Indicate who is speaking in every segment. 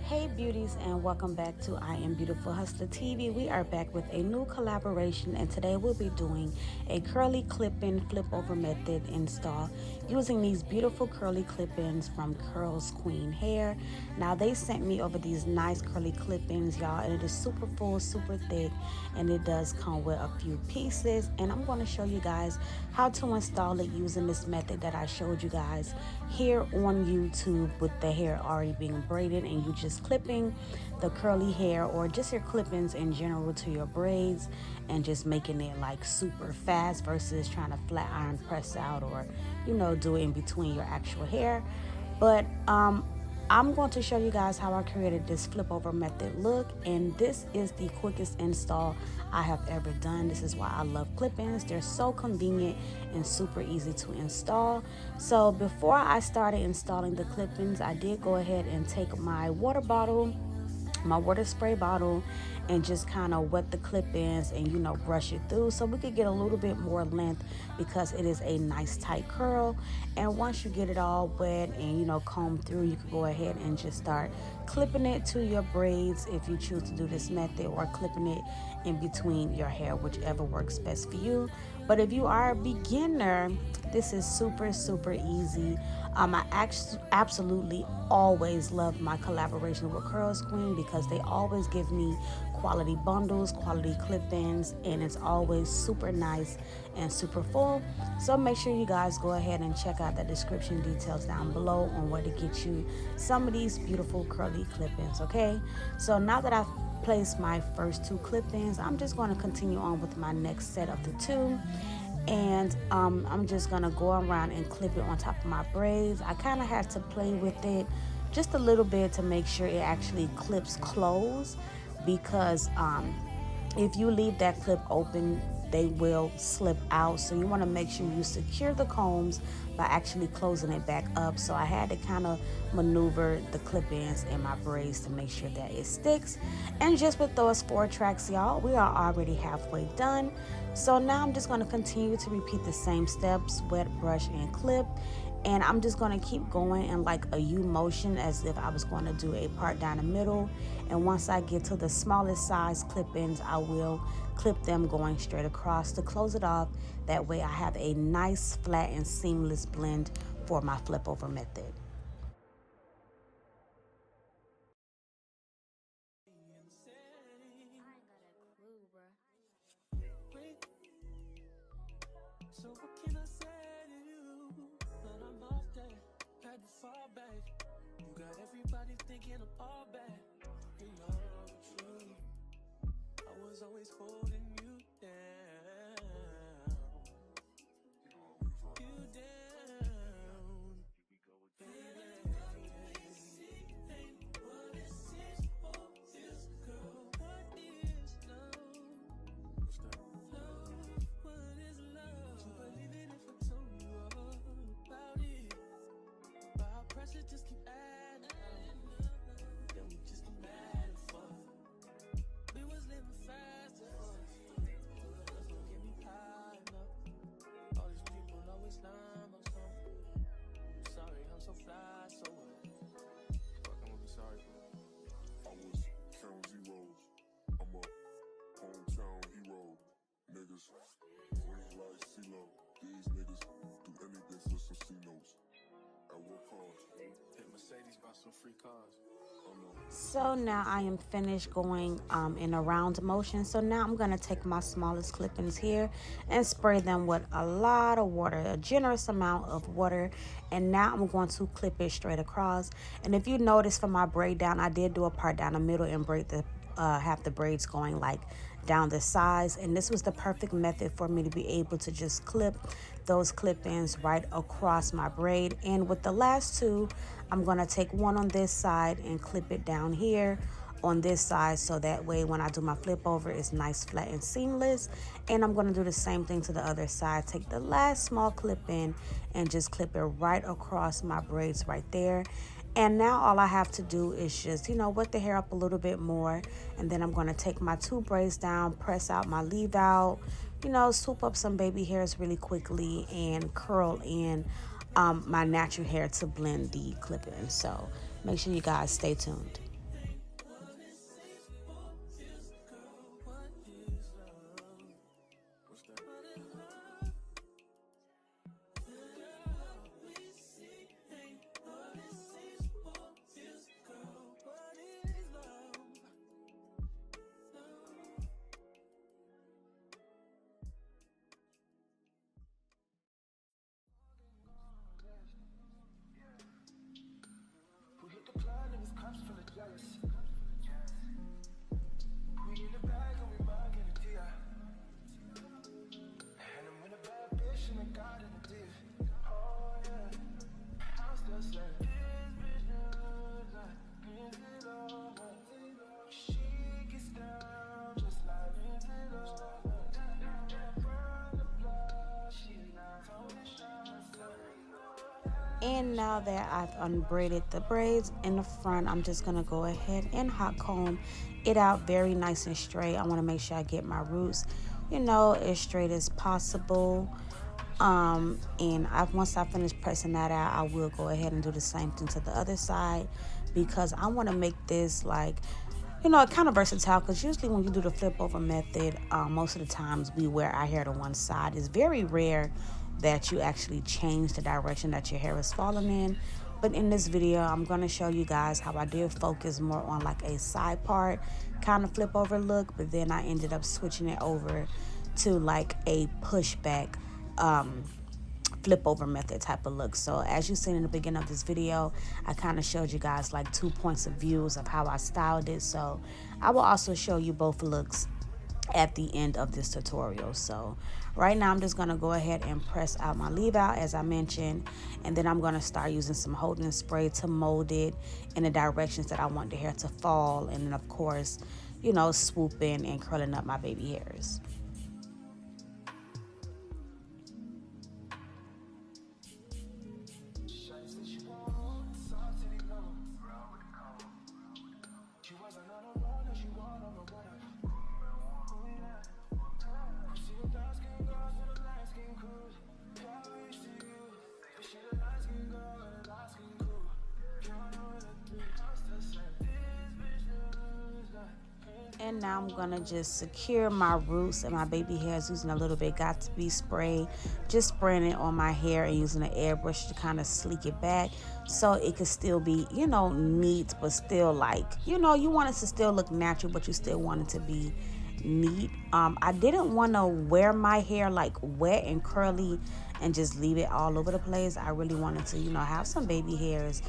Speaker 1: Hey beauties, and welcome back to I Am Beautiful Hustler TV. We are back with a new collaboration, and today we'll be doing a curly clip-in flip over method install using these beautiful curly clip-ins from Curlsqueen hair. Now they sent me over these nice curly clip-ins, y'all, and it is super full, super thick, and it does come with a few pieces. And I'm going to show you guys how to install it using this method that I showed you guys here on YouTube, with the hair already being braided and you just clipping the curly hair or just your clip-ins in general to your braids, and just making it like super fast versus trying to flat iron press out, or do it in between your actual hair. But I'm going to show you guys how I created this flip over method look, and this is the quickest install I have ever done. This is why I love clip-ins. They're so convenient and super easy to install. So before I started installing the clip-ins, I did go ahead and take my water bottle, my water spray bottle, and just kind of wet the clip-ins and brush it through so we could get a little bit more length, because it is a nice tight curl. And once you get it all wet and comb through, you can go ahead and just start clipping it to your braids if you choose to do this method, or clipping it in between your hair, whichever works best for you. But if you are a beginner, this is super easy. I absolutely always love my collaboration with Curlsqueen, because they always give me quality bundles, quality clip-ins, and it's always super nice and super full. So make sure you guys go ahead and check out the description details down below on where to get you some of these beautiful curly clip-ins. Okay, so now that I've placed my first two clip-ins, I'm just going to continue on with my next set of the two. And I'm just gonna go around and clip it on top of my braids. I kind of had to play with it just a little bit to make sure it actually clips close, because if you leave that clip open, they will slip out. So you want to make sure you secure the combs by actually closing it back up. So I had to kind of maneuver the clip-ins in my braids to make sure that it sticks. And just with those 4 tracks, y'all, we are already halfway done. So now I'm just going to continue to repeat the same steps: wet, brush, and clip. And I'm just going to keep going in like a U motion, as if I was going to do a part down the middle. And once I get to the smallest size clip-ins, I will clip them going straight across to close it off. That way I have a nice flat and seamless blend for my flip over method.
Speaker 2: So what can I say to you? But I'm off that, had to fall back. You got everybody thinking I'm all bad. In love with you, I was always holding you down. You down, baby. What is this for this girl? What is love? Love, what is love? Would you believe it if I told you all about it? But our pressure just keep adding up. Then we just get mad and fuck. We was living fast and fuck. Just don't get me high enough. All these people always lying about something. I'm sorry, I'm so fly, so what? Fuck, I'm gonna be sorry for that.
Speaker 3: I was counting zeros. I'm a hometown hero. Niggas green like CeeLo. These niggas do anything for some C-notes. At what cost?
Speaker 2: Hit Mercedes, bought some free cars.
Speaker 1: So now I am finished going in a round motion. So now I'm going to take my smallest clip-ins here and spray them with a lot of water, a generous amount of water. And now I'm going to clip it straight across. And if you notice from my braid down, I did do a part down the middle and braid the have the braids going like down the sides, and this was the perfect method for me to be able to just clip those clip-ins right across my braid. And with the last two, I'm going to take one on this side and clip it down here on this side, so that way when I do my flip over, it's nice, flat, and seamless. And I'm going to do the same thing to the other side. Take the last small clip-in and just clip it right across my braids right there. And now all I have to do is just, wet the hair up a little bit more. And then I'm going to take my 2 braids down, press out my leave out, swoop up some baby hairs really quickly, and curl in my natural hair to blend the clip in. So make sure you guys stay tuned. And now that I've unbraided the braids in the front, I'm just going to go ahead and hot comb it out very nice and straight. I want to make sure I get my roots, as straight as possible. Once I finish pressing that out, I will go ahead and do the same thing to the other side, because I want to make this like, kind of versatile, because usually when you do the flip over method, most of the times we wear our hair to one side. It's very rare that you actually change the direction that your hair is falling in. But in this video, I'm going to show you guys how I did focus more on like a side part kind of flip over look, but then I ended up switching it over to like a pushback flip over method type of look. So as you seen in the beginning of this video, I kind of showed you guys like 2 points of views of how I styled it. So I will also show you both looks at the end of this tutorial. So right now I'm just going to go ahead and press out my leave out as I mentioned, and then I'm going to start using some holding spray to mold it in the directions that I want the hair to fall, and then of course, swooping and curling up my baby hairs. And now I'm gonna just secure my roots and my baby hairs using a little bit got to be spray, just spraying it on my hair and using an airbrush to kind of sleek it back so it could still be, neat, but still like, you want it to still look natural, but you still want it to be neat. I didn't want to wear my hair like wet and curly and just leave it all over the place. I really wanted to, have some baby hairs,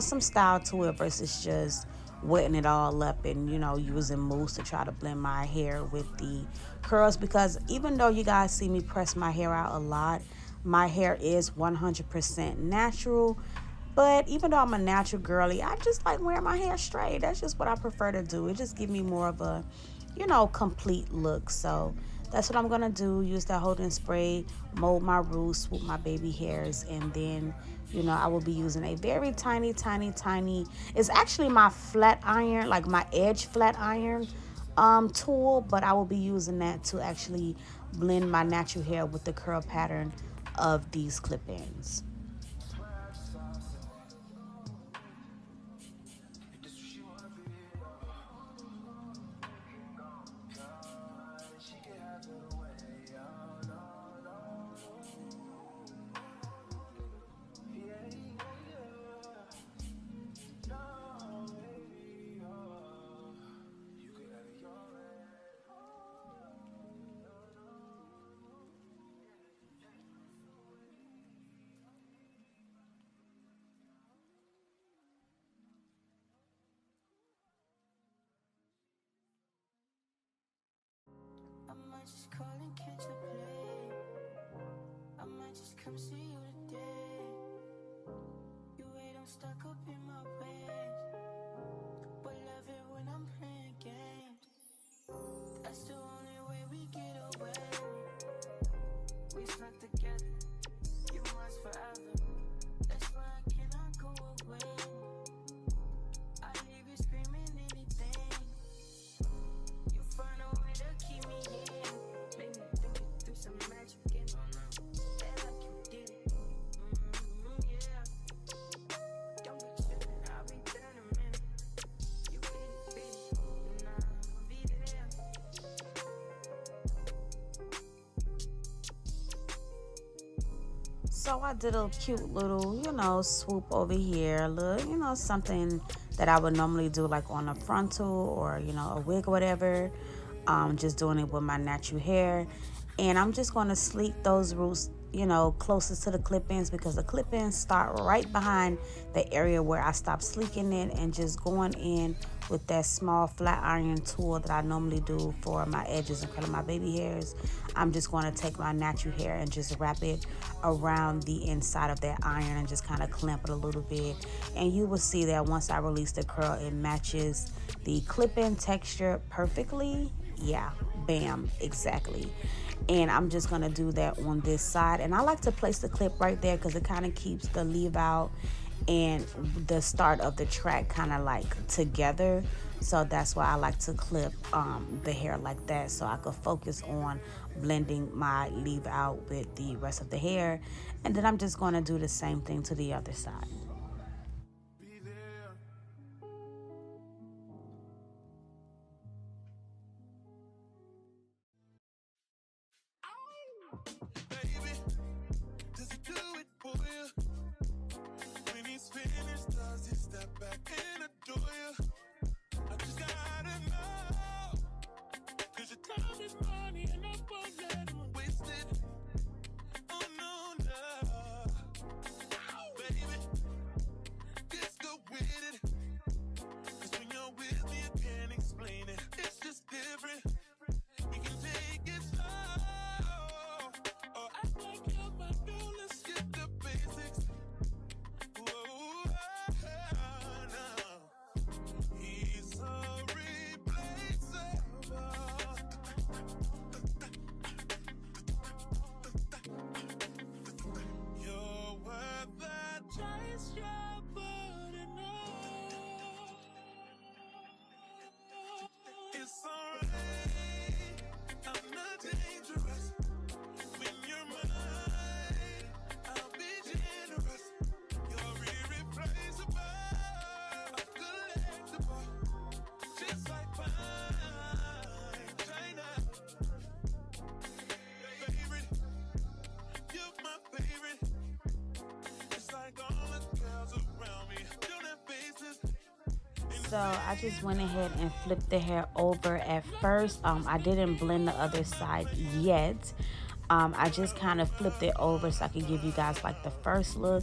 Speaker 1: some style to it versus just wetting it all up and using mousse to try to blend my hair with the curls, because even though you guys see me press my hair out a lot, my hair is 100% natural. But even though I'm a natural girly, I just like wearing my hair straight. That's just what I prefer to do. It just gives me more of a complete look. So that's what I'm gonna do. Use that holding spray, mold my roots, swoop my baby hairs, and then I will be using a very tiny, it's actually my flat iron, like my edge flat iron tool, but I will be using that to actually blend my natural hair with the curl pattern of these clip-ins.
Speaker 2: I might just call and catch a play. I might just come see you today. You ain't don't stuck up in my ways, but love it when I'm playing games. That's the only way we get away. We stuck together, you must forever. That's why I cannot go away. I leave you screaming anything. You find a way to keep me in. Make me think it through some magic and act like you did it. Yeah. Don't be tripping, I'll be there in a minute. You beat it, and I'll be there.
Speaker 1: So I did a cute little, swoop over here, a little, something that I would normally do like on a frontal or, a wig or whatever. Just doing it with my natural hair. And I'm just going to sleek those roots, closest to the clip-ins, because the clip-ins start right behind the area where I stopped sleeking it, and just going in with that small flat iron tool that I normally do for my edges and curling my baby hairs. I'm just going to take my natural hair and just wrap it around the inside of that iron and just kind of clamp it a little bit. And you will see that once I release the curl, it matches the clip-in texture perfectly. Yeah, bam, exactly. And I'm just gonna do that on this side, and I like to place the clip right there because it kind of keeps the leave out and the start of the track kind of like together. So that's why I like to clip the hair like that, so I could focus on blending my leave out with the rest of the hair. And then I'm just going to do the same thing to the other side.
Speaker 2: Be there. Baby, does he do it for you? When he's finished, does he step back and adore you? I just gotta know. Cause your time is money and I won't let him waste it. Oh no, no. Baby, just go with it. Cause when you're with me, I can't explain it. It's just different. We can take it slow. Or act like you're my girl. Let's get the basics. Whoa, no. He's so replaceable. You're worth the chase, you're putting on. It's alright, I'm not dangerous. When you're mine, I'll be generous. You're irreplaceable, collectible, just like fine china. Favorite, you're my favorite. It's like all the girls around me don't have faces.
Speaker 1: So I just went ahead and flipped the hair over at first. I didn't blend the other side yet. I just kind of flipped it over so I could give you guys like the first look.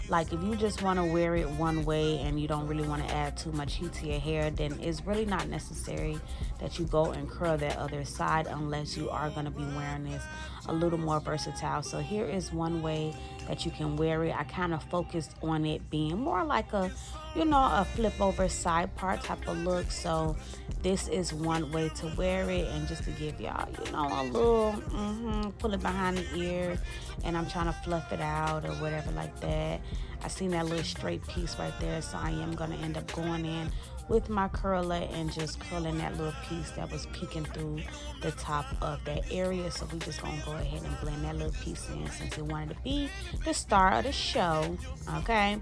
Speaker 1: Like if you just want to wear it one way and you don't really want to add too much heat to your hair, then it's really not necessary that you go and curl that other side unless you are going to be wearing this a little more versatile. So here is one way that you can wear it. I kind of focused on it being more like a, you know, a flip over side part type of look. So this is one way to wear it, and just to give y'all, you know, a little pull it behind the ear, and I'm trying to fluff it out or whatever like that. I seen that little straight piece right there, so I am going to end up going in with my curler and just curling that little piece that was peeking through the top of that area. So we just gonna go ahead and blend that little piece in since it wanted to be the star of the show. Okay,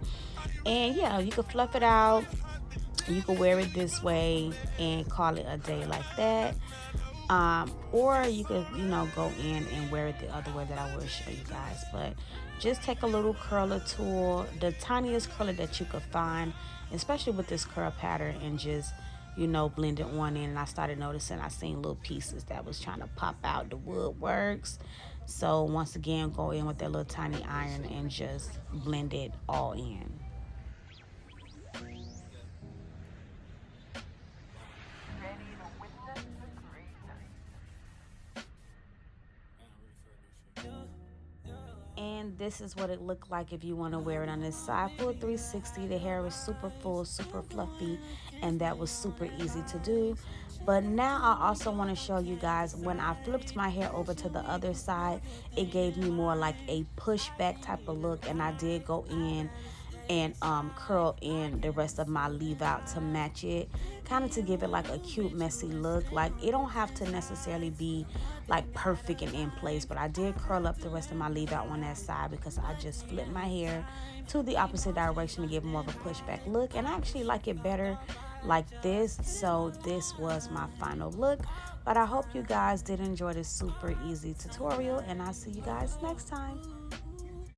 Speaker 1: and yeah, you can fluff it out, you can wear it this way and call it a day like that. Or you could, you know, go in and wear it the other way that I will show you guys. But just take a little curler tool, the tiniest curler that you could find, especially with this curl pattern, and just, you know, blend it on in. And I started noticing I seen little pieces that was trying to pop out the woodworks. So once again, go in with that little tiny iron and just blend it all in. And this is what it looked like if you want to wear it on this side. Full 360. The hair is super full, super fluffy, and that was super easy to do. But now I also want to show you guys when I flipped my hair over to the other side, it gave me more like a pushback type of look, and I did go in and curl in the rest of my leave out to match it, kind of to give it like a cute messy look. Like it don't have to necessarily be like perfect and in place, but I did curl up the rest of my leave out on that side because I just flipped my hair to the opposite direction to give more of a pushback look, and I actually like it better like this. So this was my final look, but I hope you guys did enjoy this super easy tutorial, and I'll see you guys next time.